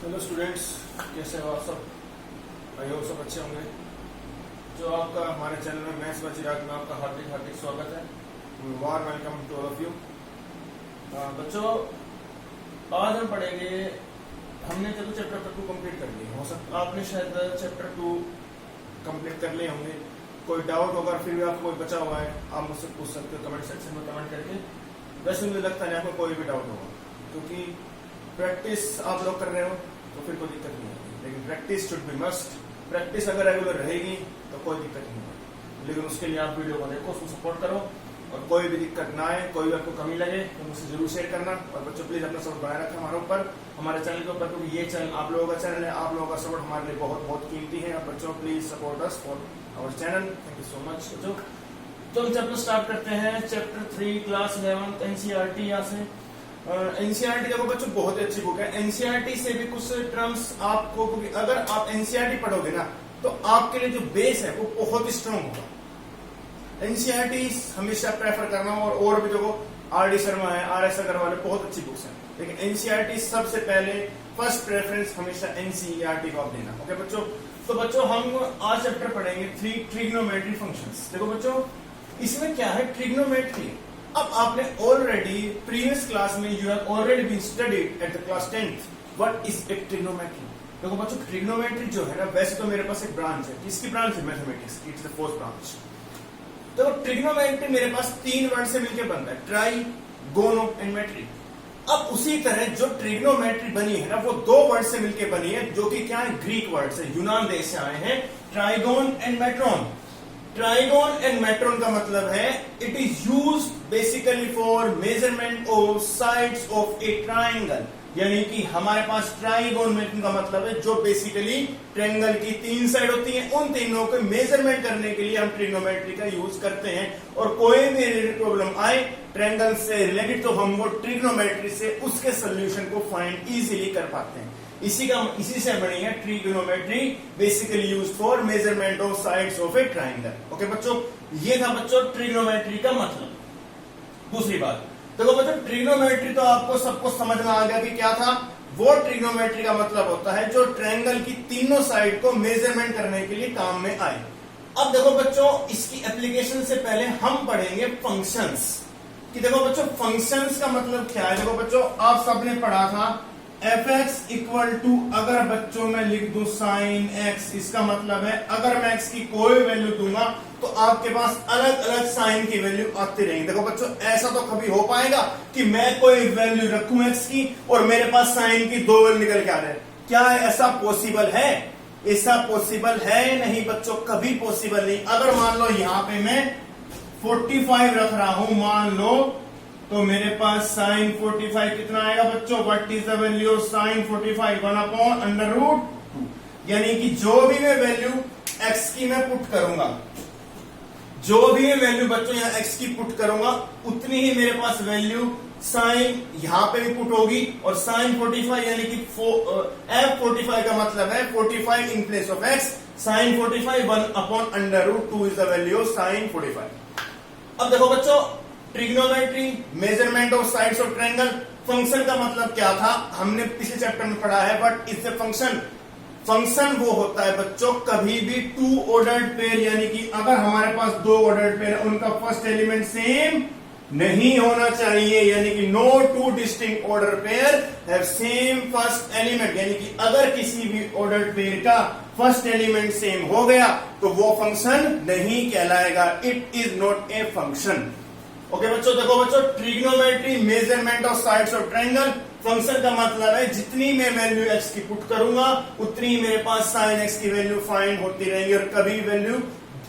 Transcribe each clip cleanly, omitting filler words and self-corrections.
Hello students, कैसे हो आप सब? आई होप सब अच्छे होंगे। जो आपका हमारे चैनल में मैथ्स बाय चिराग में आपका हार्दिक हार्दिक स्वागत है। Warm welcome to all of you. बच्चों, आज हम पढ़ेंगे, हमने चलो चैप्टर 2 कंप्लीट कर लिए, हो सकता आपने शायद चैप्टर 2 कंप्लीट कर लिए होंगे। कोई डाउट होगा फिर भी आपको कोई बचा हुआ है, आप मुझसे पूछ सकते हो कमेंट सेक्शन में कमेंट करके। वैसे मुझे लगता नहीं आपको कोई भी डाउट होगा, क्योंकि प्रैक्टिस आप लोग कर रहे हो तो फिर कोई दिक्कत नहीं होगी। लेकिन practice should be must. Practice अगर रेगुलर रहेगी तो कोई दिक्कत नहीं होगी, लेकिन उसके लिए आप वीडियो को देखो, उसको सपोर्ट करो, और कोई भी दिक्कत ना आए, कोई भी आपको कमी लगे तो मुझसे जरूर शेयर करना। और बच्चों प्लीज अपना सपोर्ट बनाए रखें हमारे ऊपर, हमारे चैनल के ऊपर, क्योंकि ये चैनल आप लोगों का चैनल है। आप लोगों का सपोर्ट हमारे लिए बहुत बहुत कीमती है। और बच्चों please support us for our channel. Thank you so much बच्चों। तो हम चैप्टर स्टार्ट करते हैं। Chapter 3 class 11 NCERT. यहाँ से एनसीईआरटी देखो बच्चों बहुत अच्छी बुक है। एनसीईआरटी से भी कुछ टर्म्स आपको, क्योंकि अगर आप एनसीईआरटी पढ़ोगे ना तो आपके लिए जो बेस है वो बहुत स्ट्रांग होगा। एनसीईआरटी हमेशा प्रेफर करना। और भी देखो आर.डी. शर्मा है, आर.एस. अग्रवाल है, बहुत अच्छी बुक्स हैं, लेकिन एनसीईआरटी सबसे पहले फर्स्ट प्रेफरेंस हमेशा एनसीईआरटी को आप देना। ओके बच्चों, तो बच्चों हम आज चैप्टर पढ़ेंगे 3 ट्रिग्नोमेट्री फंक्शंस। देखो बच्चों, इसमें क्या है, ट्रिग्नोमेट्री। अब आपने ऑलरेडी प्रीवियस क्लास में you have already been studied at the class 10th what is a trigonometry. देखो बच्चों, ट्रिग्नोमेट्री जो है ना, वैसे तो मेरे पास एक ब्रांच है। किसकी ब्रांच है? मैथमेटिक्स की। It's the fourth branch. तो ट्रिग्नोमेट्री मेरे पास 3 वर्ड से मिलकर बनता है, ट्राई, गोनो एंड मेट्री। अब उसी तरह जो ट्रिग्नोमेट्री बनी है ना, वो 2 वर्ड से मिलकर बनी है, जो कि क्या है, ग्रीक वर्ड से, यूनान देश से आए हैं, trigon and matron. Trigon and matron का मतलब है it is used basically for measurement of sides of A triangle. यानी कि हमारे पास ट्राइगोन मेट्रोन का मतलब है जो बेसिकली ट्रायंगल की 3 साइड होती हैं, उन तीनों को मेजरमेंट करने के लिए हम ट्रिग्नोमेट्री का यूज करते हैं। और कोई भी प्रॉब्लम आए ट्रायंगल से रिलेटेड तो हम वो ट्रिग्नोमेट्री से उसके सोल्यूशन को फाइंड इजीली कर पाते हैं। इसी से बनी है trigonometry, basically used for measurement of sides of A triangle. Okay बच्चों, ये था बच्चों ट्रिग्नोमेट्री का मतलब। दूसरी बात देखो बच्चों, ट्रिग्नोमेट्री तो आपको सबको समझ में आ गया कि क्या था। वो ट्रिग्नोमेट्री का मतलब होता है जो ट्रायंगल की तीनों साइड को मेजरमेंट करने के लिए काम में आए। अब देखो बच्चों, इसकी एप्लीकेशन से पहले हम पढ़ेंगे फंक्शंस कि देखो बच्चों फंक्शंस का मतलब क्या है। देखो बच्चों, आप सबने पढ़ा था fx इक्वल टू, अगर बच्चों मैं लिख दूं साइन x, इसका मतलब है अगर मैं x की कोई वैल्यू दूंगा तो आपके पास अलग अलग साइन की वैल्यू आती रहेंगी। देखो बच्चों, ऐसा तो कभी हो पाएगा कि मैं कोई वैल्यू रखूं x की और मेरे पास साइन की 2 वैल्यू निकल के आ रहे? क्या ऐसा पॉसिबल है? ऐसा पॉसिबल है नहीं बच्चों, कभी पॉसिबल नहीं। अगर मान लो यहां पे मैं 45 रख रहा हूं, मान लो, तो मेरे पास साइन 45 कितना आएगा बच्चों? What is the value of sine 45? 1/√2। यानी कि जो भी मैं वैल्यू x की मैं पुट करूंगा, जो भी मैं वैल्यू बच्चों यहाँ x की पुट करूंगा, उतनी ही मेरे पास वैल्यू साइन यहां पे भी पुट होगी। और साइन 45 यानी कि f45 का मतलब है 45 in place of x, sine 45 1/√2 is the value of sine 45। अब देखो बच्चों, trigonometry, measurement of sides of triangle. Function का मतलब क्या था, हमने पिछले चैप्टर में पढ़ा है। But is a function. Function वो होता है बच्चों, कभी भी 2 ऑर्डर्ड पेयर, यानी कि अगर हमारे पास 2 ऑर्डर्ड पेयर है, उनका फर्स्ट एलिमेंट सेम नहीं होना चाहिए। यानी कि no 2 distinct order pair have same first element. यानी कि अगर किसी भी ऑर्डर्ड पेयर का फर्स्ट एलिमेंट सेम हो गया तो वो फंक्शन नहीं कहलाएगा। It is not a function. Okay बच्चों, देखो बच्चों, trigonometry, measurement of sides of triangle. Function का मतलब है जितनी मैं वैल्यू x की पुट करूंगा उतनी मेरे पास साइन x की वैल्यू फाइंड होती रहेंगी, और कभी वैल्यू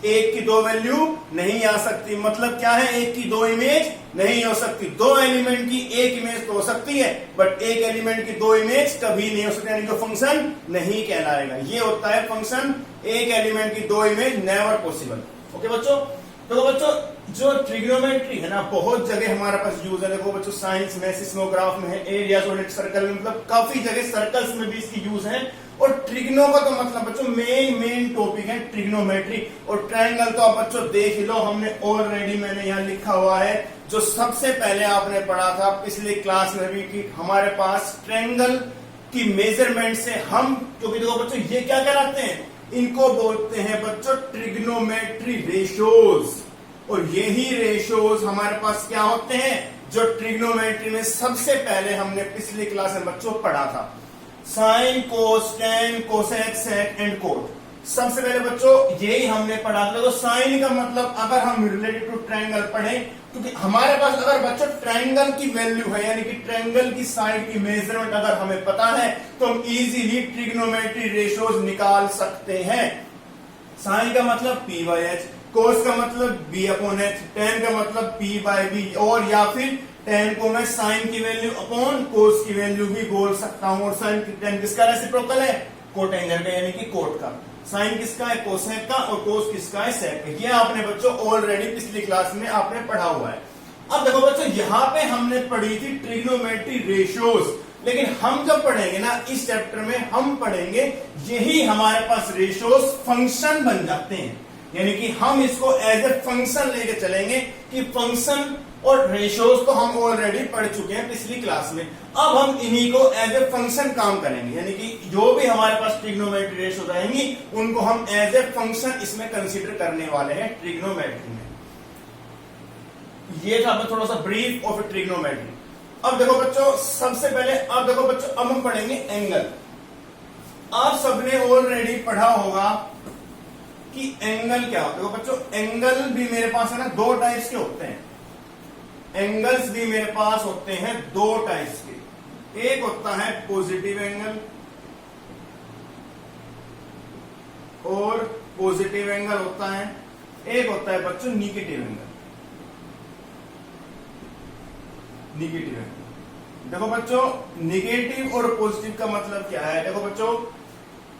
1 की 2 वैल्यू नहीं आ सकती। मतलब क्या है, 1 की 2 इमेज नहीं हो सकती। 2 एलिमेंट की 1 इमेज तो हो सकती है, बट 1 एलिमेंट की 2 इमेज कभी नहीं हो सकती, यानी कि फंक्शन नहीं कहलाएगा। ये होता है फंक्शन, 1 एलिमेंट की 2 इमेज नेवर पॉसिबल। ओके बच्चों, तो बच्चों जो ट्रिग्नोमेट्री है ना, बहुत जगह हमारे पास यूज है। देखो बच्चों, साइंस में, सिस्मोग्राफ में है, एरिया सॉलिड सर्कल में, मतलब काफी जगह सर्कल्स में भी इसकी यूज है। और ट्रिग्नो का तो मतलब बच्चों मेन टॉपिक है ट्रिग्नोमेट्री। और ट्रायंगल तो आप बच्चों देख ही लो, हमने ऑलरेडी, मैंने यहाँ लिखा हुआ है, जो सबसे पहले आपने पढ़ा था पिछली क्लास में भी, कि हमारे पास ट्रायंगल कि मेजरमेंट से हम, क्योंकि देखो बच्चों ये क्या कहलाते हैं, इनको बोलते हैं बच्चों ट्रिग्नोमेट्री रेशियोज। और यही रेशियोज हमारे पास क्या होते हैं, जो ट्रिग्नोमेट्री में सबसे पहले हमने पिछली क्लास में बच्चों पढ़ा था, sine, cos, tan, cosec, sec and cot. सबसे पहले बच्चों यही हमने पढ़ा था। तो साइन का मतलब अगर हम रिलेटेड टू ट्रायंगल पढ़े, क्योंकि हमारे पास अगर बच्चों ट्रायंगल की वैल्यू है, यानी कि ट्रायंगल की साइड की मेजरमेंट अगर हमें पता है, तो हम इजीली ट्रिग्नोमेट्री रेशियोज निकाल सकते हैं। साइन का मतलब P बाई एच, कोस का मतलब B अपॉन एच, टेन का मतलब P बाई बी, और या फिर टेन को मैं साइन की वैल्यू अपॉन कोस की वैल्यू भी बोल सकता हूं। और साइन टेन किसका रेसिप्रोकल है, कोटेंजर का, यानी कि कोट का। साइन किसका है, कोसेक का, और कोस किसका है, सेक का। ये आपने बच्चों ऑलरेडी पिछली क्लास में आपने पढ़ा हुआ है। अब देखो बच्चों यहां पे हमने पढ़ी थी ट्रिग्नोमेट्री रेशियोज, लेकिन हम जब पढ़ेंगे ना इस चैप्टर में, हम पढ़ेंगे यही हमारे पास रेशियोज फंक्शन बन जाते हैं, यानी कि हम इसको एज ए फंक्शन लेके चलेंगे कि फंक्शन और रेशियोज तो हम ऑलरेडी पढ़ चुके हैं पिछली क्लास में। अब हम इन्हीं को एज ए फंक्शन काम करेंगे, यानी कि जो भी हमारे पास ट्रिग्नोमेट्री रेशियोज आएंगी उनको हम एज ए फंक्शन इसमें कंसीडर करने वाले हैं ट्रिग्नोमेट्री में। ये था थोड़ा सा ब्रीफ ऑफ ट्रिग्नोमेट्री। अब देखो बच्चों सबसे पहले, अब देखो बच्चों अब हम पढ़ेंगे एंगल। आप सबने ऑलरेडी पढ़ा होगा कि एंगल क्या होता है। देखो बच्चों एंगल भी मेरे पास है ना दो टाइप्स के होते हैं, एंगल्स भी मेरे पास होते हैं दो टाइप्स के। एक होता है पॉजिटिव एंगल और पॉजिटिव एंगल होता है, एक होता है बच्चों निगेटिव एंगल। निगेटिव एंगल, देखो बच्चों निगेटिव और पॉजिटिव का मतलब क्या है। देखो बच्चों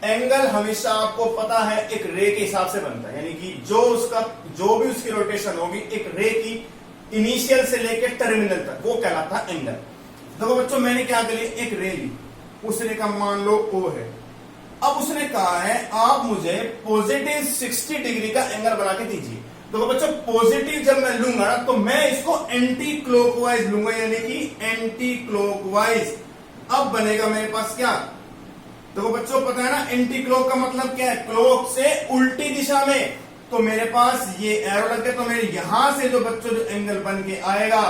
एंगल हमेशा आपको पता है एक रे के हिसाब से बनता है, यानी कि जो भी उसकी रोटेशन होगी एक रे की इनिशियल से लेकर टर्मिनल तक, वो कहलाता है एंगल। देखो बच्चों मैंने क्या कर लिया, एक रे ली, उस रे का मान लो O है। अब उसने कहा है आप मुझे पॉजिटिव 60 डिग्री का एंगल बना के दीजिए। देखो बच्चों पॉजिटिव जब मैं लूंगा ना तो मैं इसको एंटी क्लॉकवाइज लूंगा, यानी कि एंटी क्लॉकवाइज। अब बनेगा मेरे पास क्या, देखो बच्चों पता है ना एंटी क्लॉक का मतलब क्या है, क्लॉक से उल्टी दिशा में। तो मेरे पास ये एरो लग गया, तो मेरे यहां से जो बच्चों जो एंगल बन के आएगा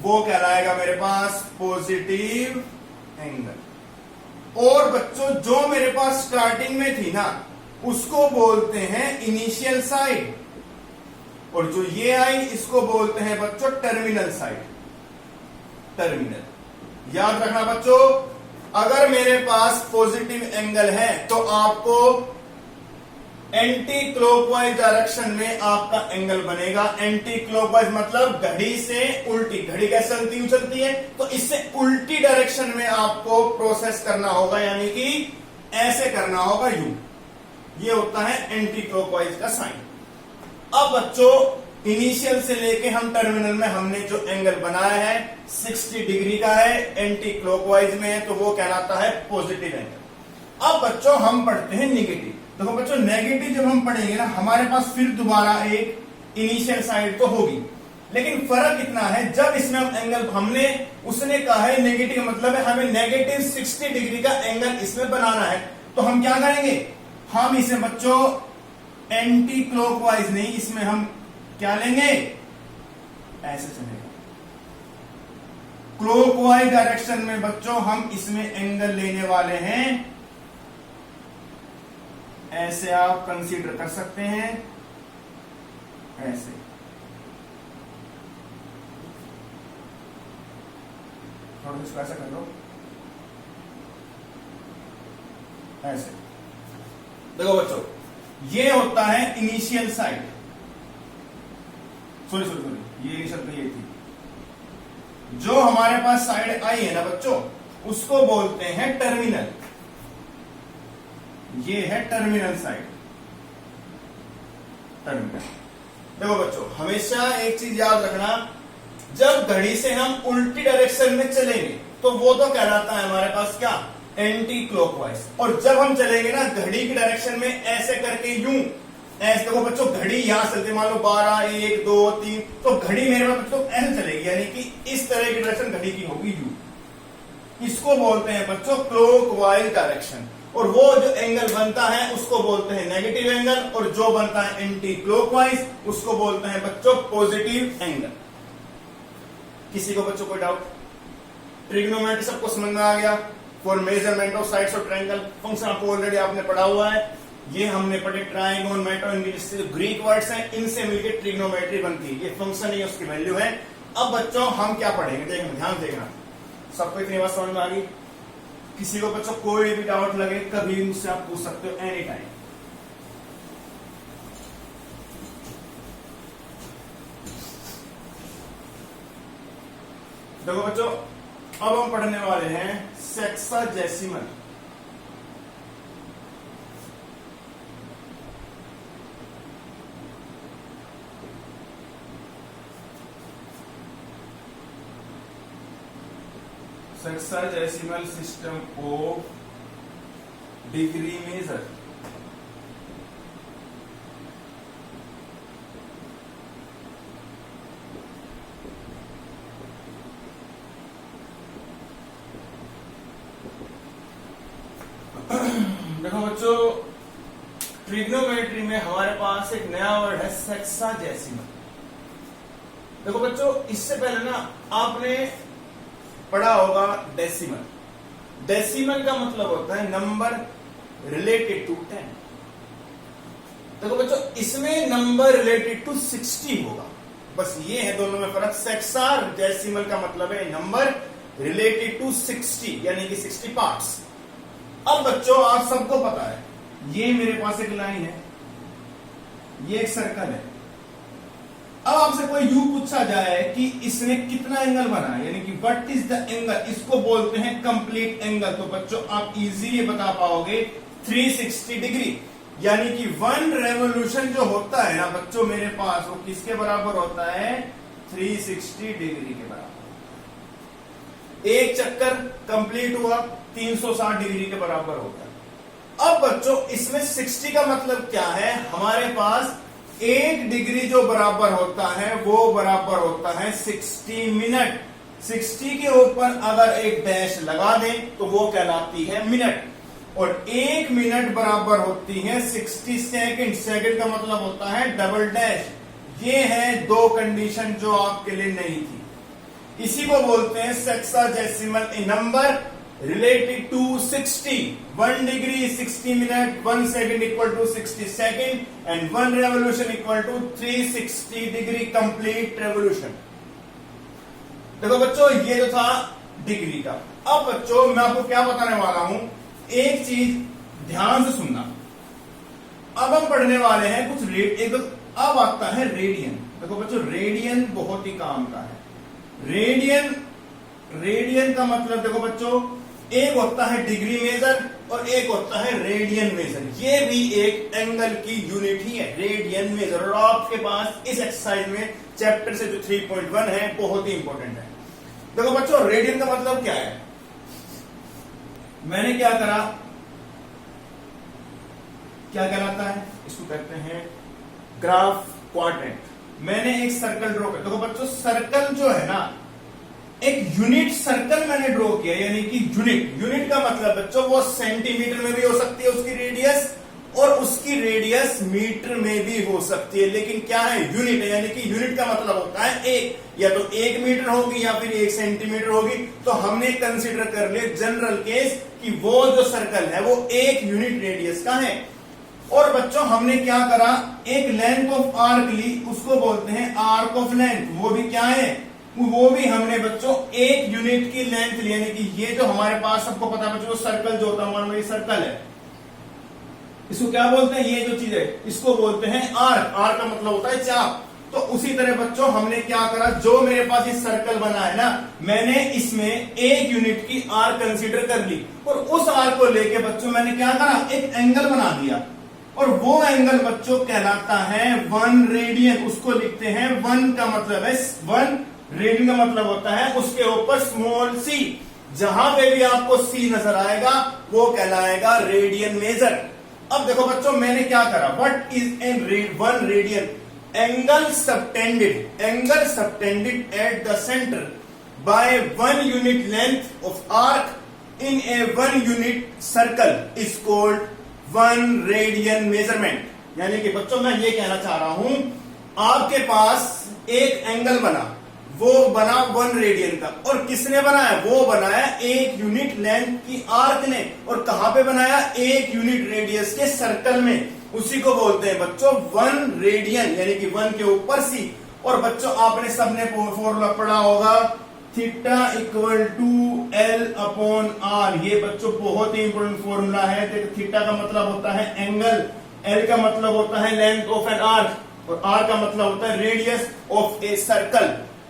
वो कहलाएगा मेरे पास पॉजिटिव एंगल। और बच्चों जो मेरे पास स्टार्टिंग में थी ना उसको बोलते हैं इनिशियल साइड, और जो ये आई इसको बोलते हैं बच्चों टर्मिनल साइड, टर्मिनल। याद रखना बच्चों अगर मेरे पास पॉजिटिव एंगल है तो आपको एंटी क्लॉकवाइज डायरेक्शन में आपका एंगल बनेगा। एंटी क्लॉकवाइज मतलब घड़ी से उल्टी, घड़ी कैसे चलती है तो इससे उल्टी डायरेक्शन में आपको प्रोसेस करना होगा, यानी कि ऐसे करना होगा यू। ये होता है एंटी क्लॉकवाइज का साइन। अब बच्चों इनिशियल से लेके हम टर्मिनल में हमने जो एंगल बनाया है 60 डिग्री का है, एंटी क्लॉकवाइज में है, तो वो कहलाता है पॉजिटिव एंगल। अब बच्चों हम पढ़ते हैं निगेटिव। देखो बच्चों नेगेटिव जब हम पढ़ेंगे ना हमारे पास फिर दोबारा एक इनिशियल साइड तो होगी, लेकिन फर्क इतना है जब इसमें हम एंगल हमने उसने कहा है नेगेटिव मतलब है हमें नेगेटिव 60 डिग्री का एंगल इसमें बनाना है, तो हम क्या करेंगे, हम इसे बच्चों एंटी क्लॉकवाइज नहीं, इसमें हम क्या लेंगे, ऐसे चलेगा क्लॉकवाइज डायरेक्शन में बच्चों हम इसमें एंगल लेने वाले हैं। ऐसे आप कंसीडर कर सकते हैं, ऐसे थोड़ा इसको ऐसा कर लो, ऐसे। देखो बच्चों ये होता है इनिशियल साइड, सॉरी ये इनिशियल तो ये थी, जो हमारे पास साइड आई है ना बच्चों उसको बोलते हैं टर्मिनल। ये है टर्मिनल साइड, टर्मिनल। देखो बच्चों हमेशा एक चीज याद रखना, जब घड़ी से हम उल्टी डायरेक्शन में चलेंगे तो वो तो कहलाता है हमारे पास क्या, एंटी क्लॉकवाइज। और जब हम चलेंगे ना घड़ी की डायरेक्शन में ऐसे करके यूं, ऐसे देखो बच्चों घड़ी यहां चलती मान लो 12 1 2 3, तो घड़ी मेरे पास बच्चों ऐसे चलेगी, यानी कि इस तरह की डायरेक्शन घड़ी की होगी यू। इसको बोलते हैं बच्चों क्लॉकवाइज डायरेक्शन, और वो जो एंगल बनता है उसको बोलते हैं नेगेटिव एंगल, और जो बनता है एंटी क्लॉकवाइज उसको बोलते हैं बच्चों पॉजिटिव एंगल। किसी को बच्चों कोई डाउट? ट्रिग्नोमेट्री सबको समझ में आ गया? For measurement of sides of triangle function आपको ऑलरेडी आपने पढ़ा हुआ है। ये हमने पढ़े ट्राइगोन मेटोन, जिससे जो ग्रीक वर्ड्स हैं इनसे मिलकर ट्रिग्नोमेट्री बनती है। ये फंक्शन ही उसकी वैल्यू है। अब बच्चों हम क्या पढ़ेंगे, देखना ध्यान देखना, सबको इतनी बात समझ में आ गई? किसी को बच्चों कोई भी डाउट लगे कभी मुझसे आप पूछ सकते हो एनी टाइम। देखो बच्चों, अब हम पढ़ने वाले हैं sexagesimal. Sexagesimal system of degree measure. देखो बच्चों, ट्रिग्नोमेट्री में हमारे पास एक नया वर्ड है सेक्साजेसिमल। देखो बच्चों, इससे पहले ना आपने पढ़ा होगा डेसिमल। डेसिमल का मतलब होता है नंबर रिलेटेड टू 10। देखो बच्चों, इसमें नंबर रिलेटेड टू 60 होगा, बस ये है दोनों में फर्क। सेक्साजेसिमल का मतलब है नंबर रिलेटेड टू 60, यानी कि 60 पार्ट्स। अब बच्चों आप सबको पता है, ये मेरे पास एक लाइन है, ये एक सर्कल है। अब आपसे कोई यू पूछा जाए कि इसने कितना एंगल बना, यानी कि व्हाट इज द एंगल, इसको बोलते हैं कंप्लीट एंगल। तो बच्चों आप इजीली बता पाओगे 360 डिग्री, यानी कि 1 रेवोल्यूशन जो होता है ना बच्चों मेरे पास, वो किसके बराबर होता है? 360 डिग्री के बराबर। एक चक्कर कंप्लीट हुआ 360 डिग्री के बराबर होता है। अब बच्चों इसमें 60 का मतलब क्या है? हमारे पास 1 डिग्री जो बराबर होता है वो बराबर होता है 60 मिनट। 60 के ऊपर अगर एक डैश लगा दें तो वो कहलाती है मिनट, और 1 मिनट बराबर होती है 60 सेकंड। सेकंड का मतलब होता है डबल डैश। ये है दो कंडीशन जो आपके लिए नहीं थी। इसी को बोलते हैं sexagesimal, A number related to 60. 1 degree 60 minute, 1 second equal to 60 second, and 1 revolution equal to 360 degree complete revolution. देखो बच्चों, ये जो था डिग्री का। अब बच्चों मैं आपको क्या बताने वाला हूं, एक चीज ध्यान से सुनना। अब हम पढ़ने वाले हैं कुछ एक अब आता है रेडियन। देखो बच्चों, रेडियन बहुत ही काम का है। रेडियन का मतलब देखो बच्चों, एक होता है डिग्री मेजर और एक होता है रेडियन मेजर। ये भी एक एंगल की यूनिट ही है, रेडियन मेजर। और आपके पास इस एक्सरसाइज में चैप्टर से जो 3.1 है बहुत ही इंपॉर्टेंट है। देखो बच्चों, रेडियन का मतलब क्या है? मैंने क्या करा, क्या कहलाता है इसको? कहते हैं ग्राफ क्वाड्रेंट। मैंने एक सर्कल ड्रॉ किया। देखो बच्चों, सर्कल जो है ना, एक यूनिट सर्कल मैंने ड्रॉ किया, यानी कि यूनिट का मतलब बच्चों वो सेंटीमीटर में भी हो सकती है उसकी रेडियस, और उसकी रेडियस मीटर में भी हो सकती है। लेकिन क्या है? यूनिट है, यानी कि यूनिट का मतलब होता है एक, या तो 1 मीटर होगी या फिर 1 सेंटीमीटर होगी। तो हमने कंसिडर कर लिया जनरल केस कि वो जो सर्कल है वो 1 यूनिट रेडियस का है। और बच्चों हमने क्या करा, एक लेंथ ऑफ आर्क ली, उसको बोलते हैं आर्क ऑफ लेंथ। वो भी क्या है? वो भी हमने बच्चों 1 यूनिट की लेंथ ली, यानी कि ये जो हमारे पास सबको पता है बच्चों, सर्कल जो होता है हमारा, ये सर्कल है, इसको क्या बोलते हैं? ये जो चीज है इसको बोलते हैं आर्क। आर्क का मतलब होता है चाप। तो उसी तरह बच्चों हमने क्या करा, जो मेरे पास ये सर्कल बना है ना, मैंने इसमें 1 यूनिट की आर्क कंसीडर कर ली, और उस आर्क को लेके बच्चों मैंने क्या करा, एक एंगल बना दिया। और वो एंगल बच्चों कहलाता है 1 रेडियन। उसको लिखते हैं 1 का मतलब है 1, रेडियन का मतलब होता है उसके ऊपर स्मॉल सी। जहां पे भी आपको सी नजर आएगा वो कहलाएगा रेडियन मेजर। अब देखो बच्चों, मैंने क्या करा, what is an 1 radian? Angle subtended at the centre by 1 unit length of arc in a 1 unit circle is called 1 radian measurement. यानी कि बच्चों मैं ये कहना चाह रहा हूं, आपके पास एक एंगल बना, वो बना 1 रेडियन का, और किसने बनाया? वो बनाया 1 यूनिट लेंथ की आर्क ने। और कहां पे बनाया? 1 यूनिट रेडियस के सर्कल में। उसी को बोलते हैं बच्चों 1 रेडियन, यानी कि 1 के ऊपर सी। और बच्चों आपने सबने फॉर्मूला पढ़ा होगा, theta equal to L upon R. ये बच्चों बहुत ही इंपॉर्टेंट फॉर्मूला है। देखो थीटा का मतलब होता है एंगल, एल का मतलब होता है लेंथ ऑफ एन आर्क, और आर का मतलब होता है रेडियस ऑफ ए सर्कल।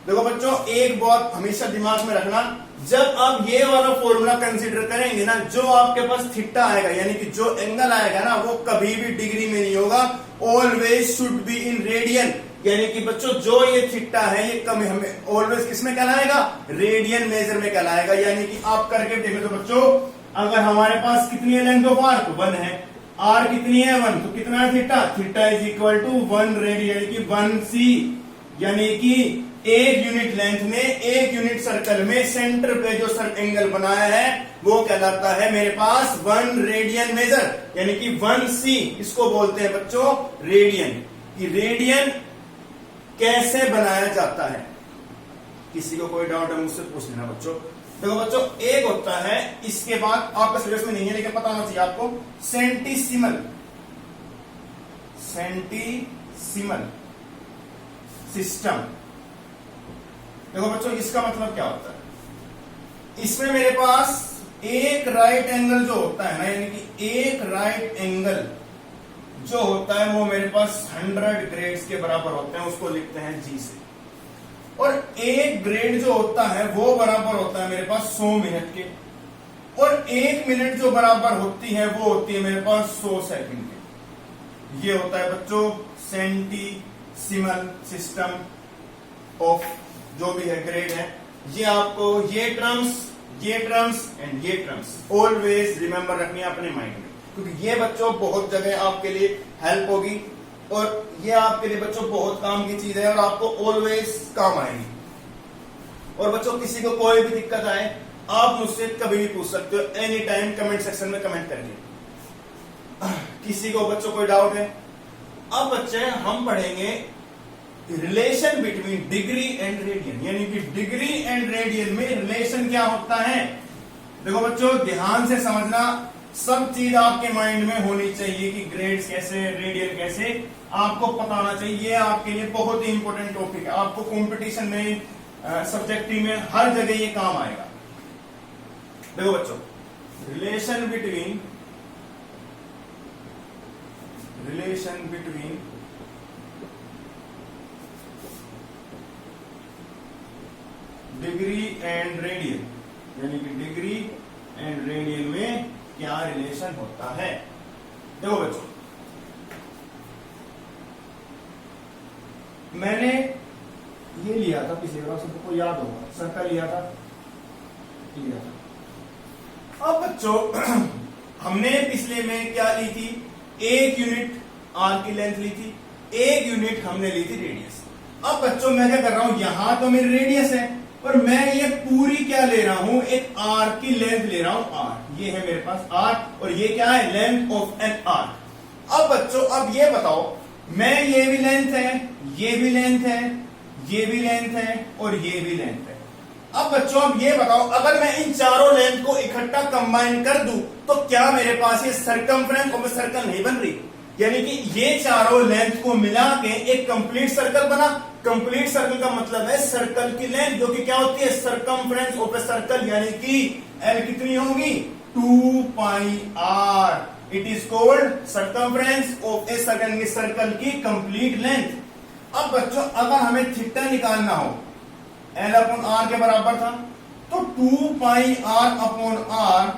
देखो बच्चों एक बात हमेशा दिमाग में रखना, जब आप ये वाला फॉर्मूला कंसीडर करेंगे ना, जो आपके पास थीटा आएगा यानी कि जो एंगल आएगा ना, वो कभी भी डिग्री में नहीं होगा, always should be in radian. यानी कि बच्चों जो ये थीटा है ये कम हमें ऑलवेज किसमें कहलाएगा? रेडियन मेजर में कहलाएगा। यानी कि आप करके देखो तो बच्चों, अगर हमारे पास कितनी है लेंथ ऑफ आर्क? 1 है, आर कितनी है? 1, तो कितना है theta? Theta is equal to 1 radian, यानी कि 1 सी। यानी कि 1 यूनिट लेंथ में 1 यूनिट सर्कल में सेंटर पे जो एंगल बनाया है वो कहलाता है मेरे पास 1 रेडियन मेजर, यानी कि 1 सी। इसको बोलते हैं बच्चों रेडियन। कि रेडियन कैसे बनाया जाता है? किसी को कोई डाउट है मुझसे पूछ लेना बच्चों। देखो बच्चों एक होता है, इसके बाद आपका सिलेबस में नहीं है लेकिन पता होना चाहिए आपको, सेंटीसिमल। सेंटीसिमल सिस्टम। देखो बच्चों इसका मतलब क्या होता है? इसमें मेरे पास एक राइट एंगल जो होता है ना, यानी कि एक राइट एंगल जो होता है वो मेरे पास 100 ग्रेड्स के बराबर होते हैं, उसको लिखते हैं जी से। और एक ग्रेड जो होता है वो बराबर होता है मेरे पास 100 मिनट के, और 1 मिनट जो बराबर होती है वो होती है मेरे पास 100 सेकंड के। ये होता है बच्चों सेंटीसिमल सिस्टम ऑफ जो भी है ग्रेड है। ये आपको ये टर्म्स एंड ये टर्म्स ऑलवेज रिमेंबर रखनी है अपने माइंड में, क्योंकि ये बच्चों बहुत जगह आपके लिए हेल्प होगी, और ये आपके लिए बच्चों बहुत काम की चीज है और आपको ऑलवेज काम आएगी। और बच्चों किसी को कोई भी दिक्कत आए आप मुझसे कभी भी पूछ सकते हो, एनी टाइम कमेंट सेक्शन में कमेंट करके। किसी को बच्चों कोई डाउट है? अब बच्चे हम पढ़ेंगे relation between degree and radian, यानी कि डिग्री एंड रेडियन में रिलेशन क्या होता है। देखो बच्चों ध्यान से समझना, सब चीज आपके माइंड में होनी चाहिए कि ग्रेड्स कैसे, रेडियन कैसे, आपको पता होना चाहिए। ये आपके लिए बहुत ही इंपॉर्टेंट टॉपिक है, आपको कंपटीशन में, सब्जेक्टिव में, हर जगह ये काम आएगा। देखो बच्चों relation between degree and radian, यानी कि डिग्री एंड रेडियन में क्या रिलेशन होता है। देखो बच्चों मैंने ये लिया था पिछले बार, सबको याद होगा, सर्कल लिया था। अब बच्चों हमने पिछले में क्या ली थी? 1 यूनिट आर की लेंथ ली थी, 1 यूनिट हमने ली थी रेडियस। अब बच्चों मैं क्या कर रहा हूं, यहां तो मेरी रेडियस है और मैं ये पूरी क्या ले रहा हूं, एक आर की लेंथ ले रहा हूं, आर। ये है मेरे पास आर, और ये क्या है? Length of an R. अब बच्चों अब ये बताओ, मैं ये भी लेंथ है, ये भी लेंथ है, ये भी लेंथ है, और ये भी लेंथ है। अब बच्चों अब ये बताओ, अगर मैं इन चारों लेंथ को इकट्ठा कंबाइन कर दूं तो क्या मेरे पास ये सर्कमफ्रेंस ऑफ सर्कल नहीं बन रही? यानी कि ये चारों लेंथ को मिला के एक कंप्लीट सर्कल बना। कंप्लीट सर्कल का मतलब है सर्कल की लेंथ, जो कि क्या होती है? सर्कमफ्रेंस ऑफ ए सर्कल, यानी कि एल कितनी होगी? 2 pi r. It is called circumference of a circle, circle की कंप्लीट लेंथ। अब बच्चों अगर हमें थीटा निकालना हो, एल अपॉन आर के बराबर था, तो 2 pi are upon are,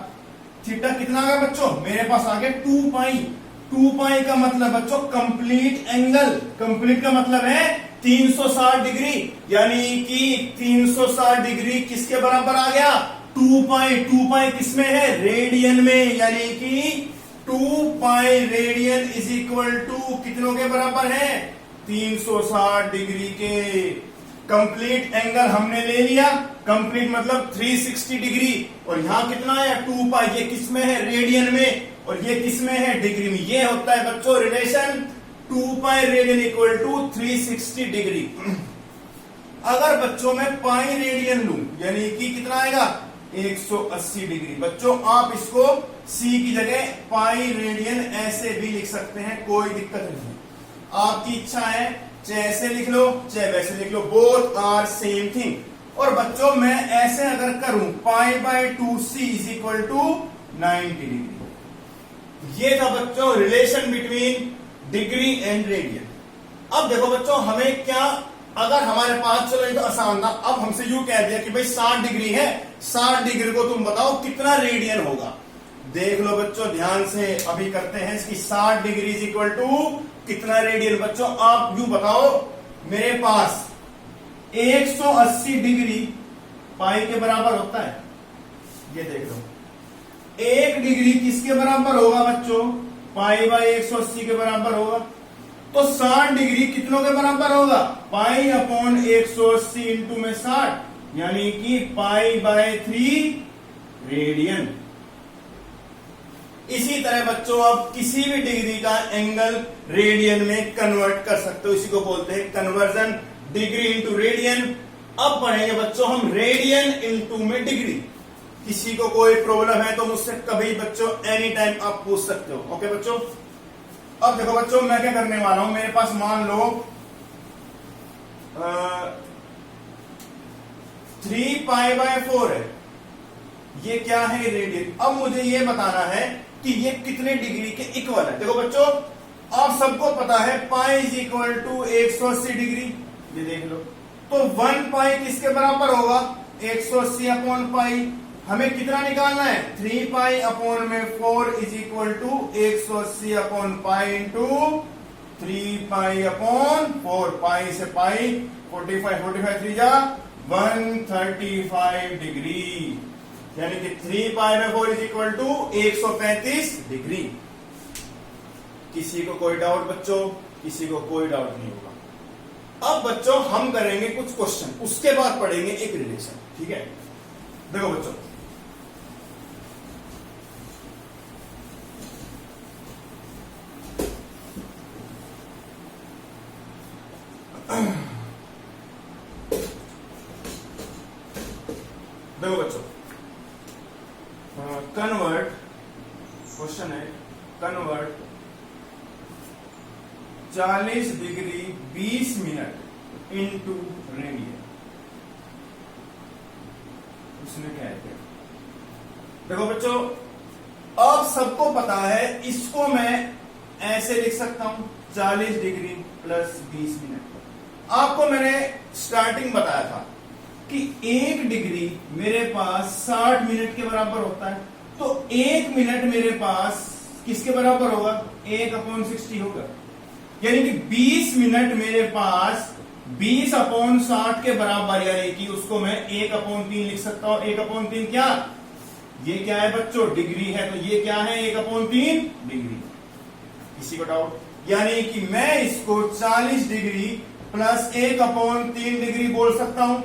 theta कितना आ गया बच्चों? मेरे पास आ गया 2 पाई। 2 पाई का मतलब बच्चों कंप्लीट एंगल, कंप्लीट का मतलब है 360 डिग्री, यानी कि 360 डिग्री किसके बराबर आ गया? 2 पाई। 2 पाई किसमें है? रेडियन में, यानी कि 2 pi radian is equal to कितनों के बराबर है? 360 डिग्री के। कंप्लीट एंगल हमने ले लिया, कंप्लीट मतलब 360 डिग्री, और यहां कितना है 2 पाई, ये किस में है रेडियन में, और ये किस में है डिग्री में। ये होता है बच्चों relation 2 pi radian equal to 360 degree. अगर बच्चों में पाई रेडियन लूं यानी कि कितना आएगा 180 डिग्री। बच्चों आप इसको सी की जगह पाई रेडियन ऐसे भी लिख सकते हैं, कोई दिक्कत नहीं, आपकी इच्छा है, चाहे ऐसे लिख लो चाहे वैसे लिख लो, बोथ आर सेम थिंग। और बच्चों मैं ऐसे अगर करूं pi by 2c is equal to 90 degree. ये था बच्चों relation between degree and radian. अब देखो बच्चों हमें क्या, अगर हमारे पास, चलो ये तो आसान था, अब हमसे यूं कह दिया कि भाई 60 डिग्री है, 60 डिग्री को तुम बताओ कितना रेडियन होगा। देख लो बच्चों ध्यान से, अभी करते हैं इसकी 60 डिग्री इज इक्वल टू कितना रेडियन। बच्चों आप यूं बताओ, मेरे पास 180 डिग्री पाई के बराबर होता है, ये देख लो 1 डिग्री किसके बराबर होगा बच्चों, पाई बाय 180 के बराबर होगा। तो 60 डिग्री कितनों के बराबर होगा, पाई अपॉन 180 इंटू में 60, यानी कि पाई बाय 3 रेडियन। इसी तरह बच्चों आप किसी भी डिग्री का एंगल रेडियन में कन्वर्ट कर सकते हो, इसी को बोलते हैं कन्वर्जन, डिग्री इंटू रेडियन। अब पढ़ेंगे बच्चों हम रेडियन इंटू में डिग्री। किसी को कोई प्रॉब्लम है तो मुझसे कभी बच्चों एनी टाइम आप पूछ सकते हो। ओके बच्चों, अब देखो बच्चों मैं क्या करने वाला हूं, मेरे पास मान लो 3 पाई बाय 4 है, ये क्या है रेडियन। अब मुझे ये बताना है कि ये कितने डिग्री के इक्वल है। देखो बच्चों आप सबको पता है pi is equal to 180 degree, ये देख लो, तो 1 पाई किसके बराबर होगा 180 अपॉन पाई। हमें कितना निकालना है 3 पाई अपॉन में 4 is equal to 180 upon pi into 3 pi upon 4, pi से पाई 45 3 जा 135 डिग्री, यानी कि 3 पाई में 4 इज इक्वल टू 135 डिग्री। किसी को कोई डाउट बच्चों, किसी को कोई डाउट नहीं होगा। अब बच्चों हम करेंगे कुछ क्वेश्चन, उसके बाद पढ़ेंगे एक रिलेशन, ठीक है। देखो बच्चों देखो बच्चों कन्वर्ट, क्वेश्चन है convert 40 degree 20 minute into radian. उसमें क्या है, देखो बच्चों अब सबको पता है, इसको मैं ऐसे लिख सकता हूं 40 डिग्री प्लस 20 मिनट। आपको मैंने स्टार्टिंग बताया था कि 1 डिग्री मेरे पास 60 मिनट के बराबर होता है, तो 1 मिनट मेरे पास किसके बराबर होगा 1/60 होगा, यानी कि 20 मिनट मेरे पास 20/60 के बराबर, यानी कि उसको मैं 1/3 लिख सकता हूं। 1/3 क्या, ये क्या है बच्चों डिग्री है, तो ये क्या है 1/3 डिग्री। किसी को डाउट, यानी कि मैं इसको 40 डिग्री प्लस 1/3 डिग्री बोल सकता हूं,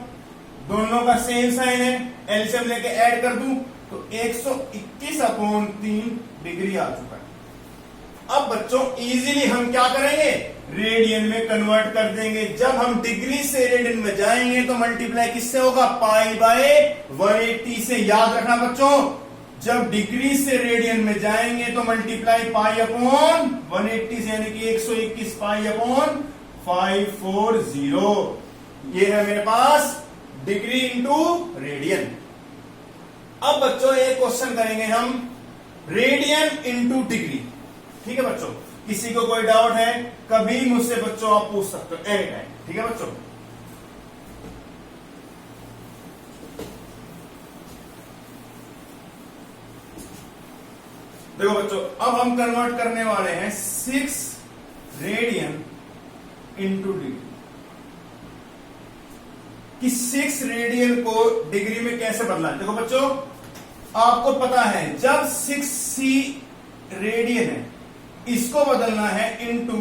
दोनों का सेम साइन है, एलसीएम लेके ऐड कर दूं तो 121/3 डिग्री आ चुका है। अब बच्चों इजीली हम क्या करेंगे रेडियन में कन्वर्ट कर देंगे। जब हम डिग्री से रेडियन में जाएंगे तो मल्टीप्लाई किससे होगा पाई बाय 180 से। याद रखना बच्चों जब डिग्री से रेडियन में जाएंगे तो मल्टीप्लाई पाई अपॉन 180 से, यानी कि 121 पाई अपॉन 540। ये है मेरे पास डिग्री इंटू रेडियन। अब बच्चों एक क्वेश्चन करेंगे हम रेडियन इंटू डिग्री, ठीक है बच्चों। किसी को कोई डाउट है कभी मुझसे बच्चों आप पूछ सकते हो एनी टाइम, ठीक है बच्चों। देखो बच्चों अब हम कन्वर्ट करने वाले हैं 6 रेडियन इंटू डिग्री, कि 6 रेडियन को डिग्री में कैसे बदला है। देखो बच्चों आपको पता है जब 6c रेडियन है इसको बदलना है इनटू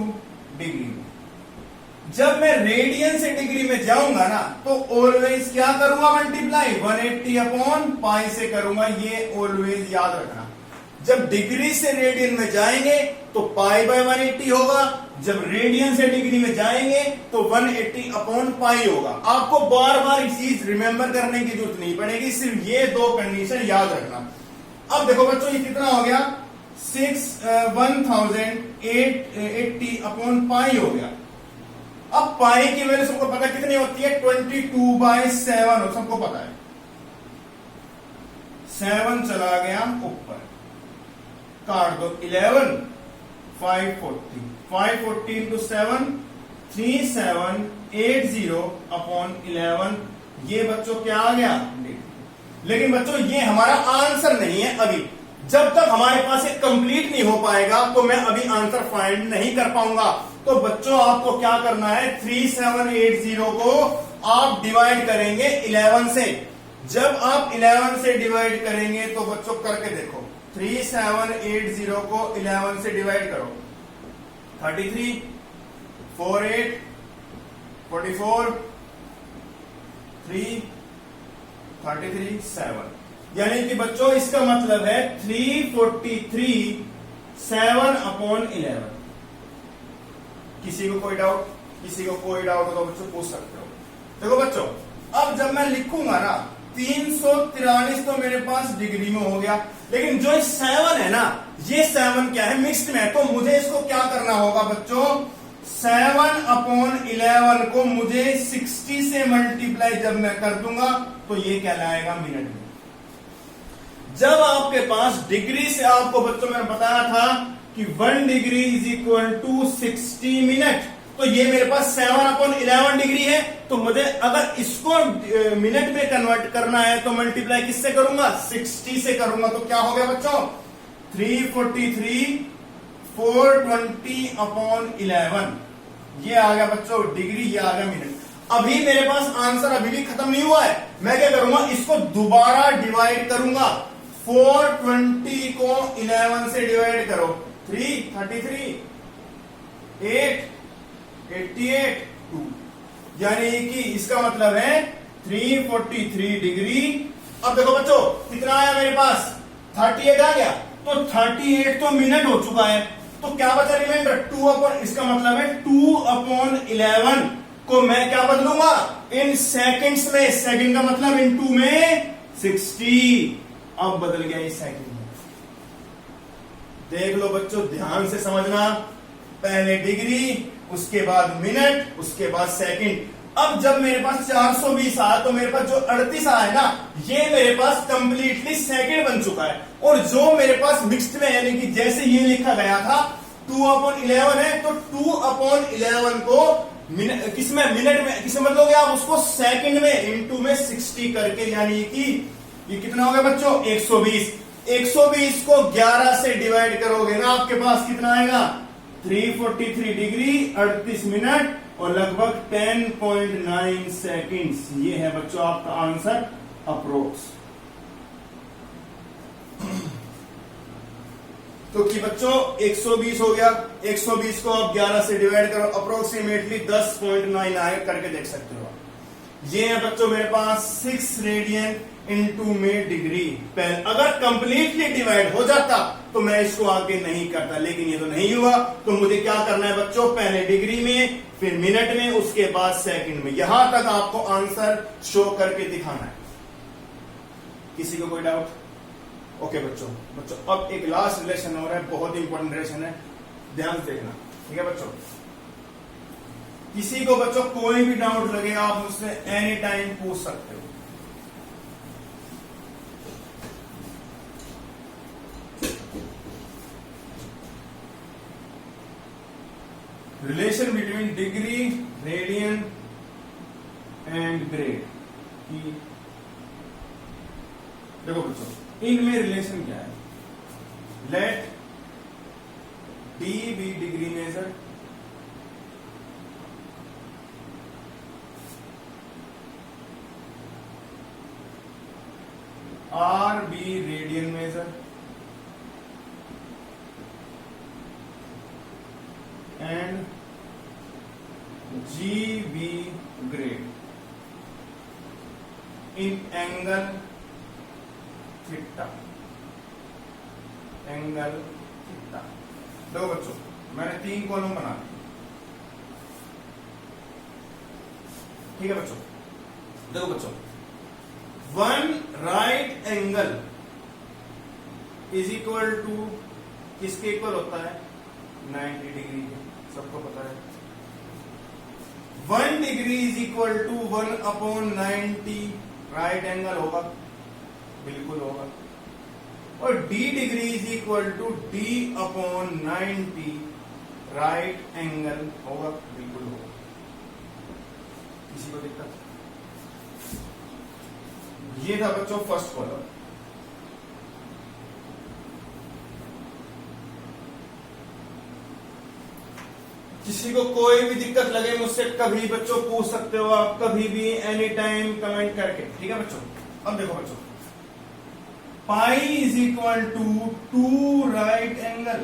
डिग्री में, जब मैं रेडियन से डिग्री में जाऊंगा ना तो ऑलवेज क्या करूंगा, मल्टीप्लाई 180 अपॉन पाई से करूंगा, ये ऑलवेज याद रखना। जब डिग्री से रेडियन में जाएंगे तो पाई बाय 180 होगा, जब रेडियन से डिग्री में जाएंगे तो 180 अपॉन पाई होगा। आपको बार बार इस चीज रिमेंबर करने की जरूरत नहीं पड़ेगी, सिर्फ ये दो कंडीशन याद रखना। अब देखो बच्चों ये कितना हो गया, 1080 अपॉन पाई हो गया। अब पाई की वैल्यू सबको पता कितनी होती है, 22/7 सबको पता है। 7 चला गया ऊपर, काट दो 11, 540 इंटू 7, 3780 अपॉन 11। ये बच्चों क्या आ गया, लेकिन बच्चों ये हमारा आंसर नहीं है अभी। जब तक हमारे पास ये कंप्लीट नहीं हो पाएगा तो मैं अभी आंसर फाइंड नहीं कर पाऊंगा। तो बच्चों आपको क्या करना है, 3780 को आप डिवाइड करेंगे 11 से। जब आप 11 से डिवाइड करेंगे तो बच्चों करके देखो, 3780 को 11 से डिवाइड करो, 33, 48, 44, 3, 33, 7। यानी कि बच्चों इसका मतलब है 343 7 अपॉन 11। किसी को कोई डाउट, किसी को कोई डाउट हो तो बच्चों पूछ सकते हो। देखो बच्चों अब जब मैं लिखूंगा ना 343 तो मेरे पास डिग्री में हो गया, लेकिन जो 7 है ना, ये 7 क्या है, मिक्स्ड में है। तो मुझे इसको क्या करना होगा बच्चों, 7 अपॉन 11 को मुझे 60 से मल्टीप्लाई जब मैं कर दूंगा तो ये कहलाएगा मिनट में। जब आपके पास डिग्री से, आपको बच्चों मैंने बताया था कि 1 degree is equal to 60 minute, तो ये मेरे पास 7 अपॉन 11 डिग्री है। तो मुझे अगर इसको मिनट में कन्वर्ट करना है तो मल्टीप्लाई किससे करूंगा, 60 से करूंगा। तो क्या हो गया बच्चों, 343 420 अपॉन 11, ये आ गया बच्चों डिग्री, ये आ गया मिनट। अभी मेरे पास आंसर अभी भी खत्म नहीं हुआ है, मैं क्या करूंगा, इसको दोबारा डिवाइड करूंगा। 420 को 11 से डिवाइड करो, 3, 33, 8, 88, 2, यानी कि इसका मतलब है 343 डिग्री। अब देखो बच्चों कितना आया मेरे पास, 38 आ गया। तो 38 तो मिनट हो चुका है, तो क्या बचा रिमाइंडर, 2 अपॉन, इसका मतलब है 2 अपॉन 11 को मैं क्या बदलूंगा, इन सेकंड्स में। सेकंड का मतलब इन 2 में 60, अब बदल गया इस सेकंड में। देख लो बच्चों ध्यान से समझना, पहले डिग्री, उसके बाद मिनट, उसके बाद सेकंड। अब जब मेरे पास 420 आया तो मेरे पास जो 38 आया ना, ये मेरे पास कंप्लीटली सेकंड बन चुका है। और जो मेरे पास मिक्स्ड में, यानी कि जैसे ये लिखा गया था 2 अपॉन 11 है, तो 2 अपॉन 11 को किसमें, मिनट में किसमें बदलोगे आप, उसको सेकंड में इनटू में 60 करके, यानी कि ये कितना हो गया बच्चों, 120। 120 को 11 से डिवाइड करोगे ना, आपके पास कितना आएगा, 343 डिग्री 38 मिनट और लगभग 10.9 सेकंड्स। ये है बच्चों आपका आंसर अप्रोक्स। तो कि बच्चों 120 हो गया, 120 को आप 11 से डिवाइड करो, अप्रोक्सीमेटली 10.9 आए, करके देख सकते हो। ये है बच्चों मेरे पास 6 रेडियन इनटू में डिग्री। अगर कंप्लीटली डिवाइड हो जाता तो मैं इसको आगे नहीं करता, लेकिन ये तो नहीं हुआ। तो मुझे क्या करना है बच्चों, पहले डिग्री में, फिर मिनट में, उसके बाद सेकंड में। यहां तक आपको आंसर शो करके दिखाना है। किसी को कोई डाउट? ओके बच्चों अब एक लास्ट रिलेशन हो रहा है, बहुत इंपॉर्टेंट रिलेशन है, ध्यान से देखना, ठीक है बच्चों। किसी को बच्चों कोई भी डाउट लगे आप मुझसे एनी टाइम पूछ सकते हो। Relation between degree, radian and grade की देखो बच्चों, इनमें रिलेशन क्या है, let D be degree measure, R be radian measure and GB grade in angle theta, angle theta. देखो बच्चों, मैंने 3 कॉलम बना दिए, ठीक है बच्चों। देखो बच्चों, 1 right angle is equal to किसके इक्वल होता है? 90 डिग्री के, सबको पता है। 1 degree is equal to 1/90 right angle होगा, बिल्कुल होगा। और d degree is equal to D/90 right angle होगा, बिल्कुल होगा। किसी को दिक्कत? ये था बच्चों फर्स्ट कॉलम। किसी को कोई भी दिक्कत लगे मुझसे कभी बच्चों पूछ सकते हो आप, कभी भी एनी टाइम कमेंट करके, ठीक है बच्चों। अब देखो बच्चों, pi is equal to 2 right angle,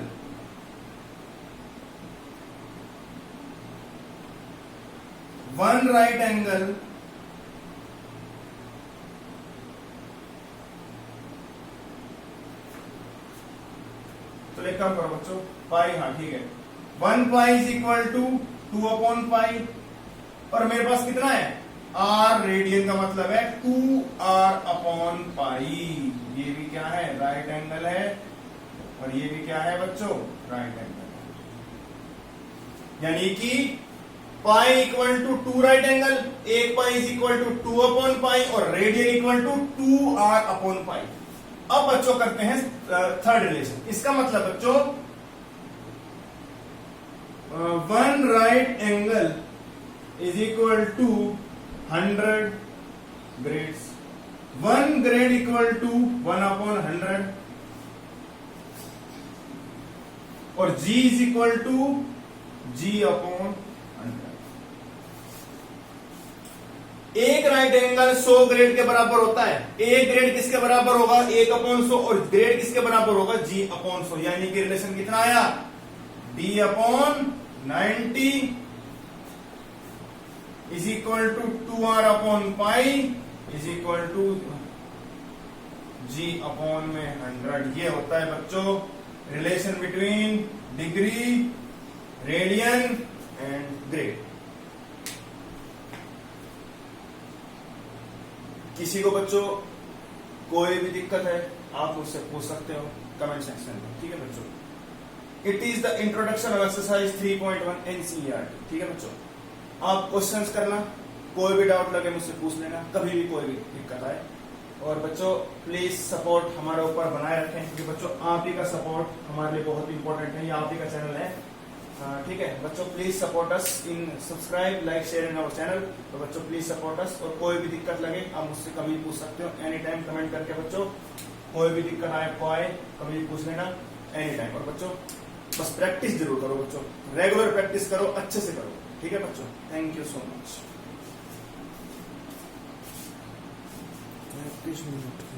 one right angle तो एक काम करो बच्चों, पाई, हाँ ठीक है, 1 पाई इज इक्वल टू 2/पाई, और मेरे पास कितना है? r रेडियन का मतलब है 2r/पाई। ये भी क्या है? राइट एंगल है, और ये भी क्या है बच्चों? Right angle. यानी कि pi equal to 2 right angle, 1 pi is equal to 2/पाई, और रेडियन इक्वल टू 2r/पाई। अब बच्चों करते हैं थर्ड रिलेशन। इसका मतलब बच्चों 1 right angle is equal to 100 grades, 1 grade equal to 1/100, और G is equal to G/100। एक राइट एंगल 100 ग्रेड के बराबर होता है। एक ग्रेड किसके बराबर होगा? 1/100, और ग्रेड किसके बराबर होगा? G/100। यानी कि रिलेशन कितना आया? D/90 इज इक्वल टू 2r/पाई इज इक्वल टू G/100। ये होता है बच्चों relation between degree, radian and grade. किसी को बच्चों कोई भी दिक्कत है आप मुझसे पूछ सकते हो कमेंट सेक्शन में, ठीक है बच्चों। It is the introduction of exercise 3.1 NCERT, ठीक है बच्चों। आप क्वेश्चंस करना, कोई भी डाउट लगे मुझसे पूछ लेना, कभी भी कोई भी दिक्कत आए। और बच्चों प्लीज सपोर्ट हमारे ऊपर बनाए रखें, क्योंकि बच्चों आप ही का सपोर्ट हमारे लिए बहुत इंपॉर्टेंट है। ये आप ही का चैनल है, ठीक है बच्चों। Please support us in subscribe, like, share in our channel. तो बच्चों प्लीज सपोर्ट अस, और कोई भी दिक्कत लगे आप मुझसे कभी पूछ सकते हो एनी टाइम कमेंट करके बच्चों। कोई भी दिक्कत आपको आए कभी भी पूछ लेना एनी टाइम। और बच्चों बस प्रैक्टिस जरूर करो बच्चों, रेगुलर प्रैक्टिस करो, अच्छे से करो, ठीक है बच्चों। Thank you so much. 30 minute की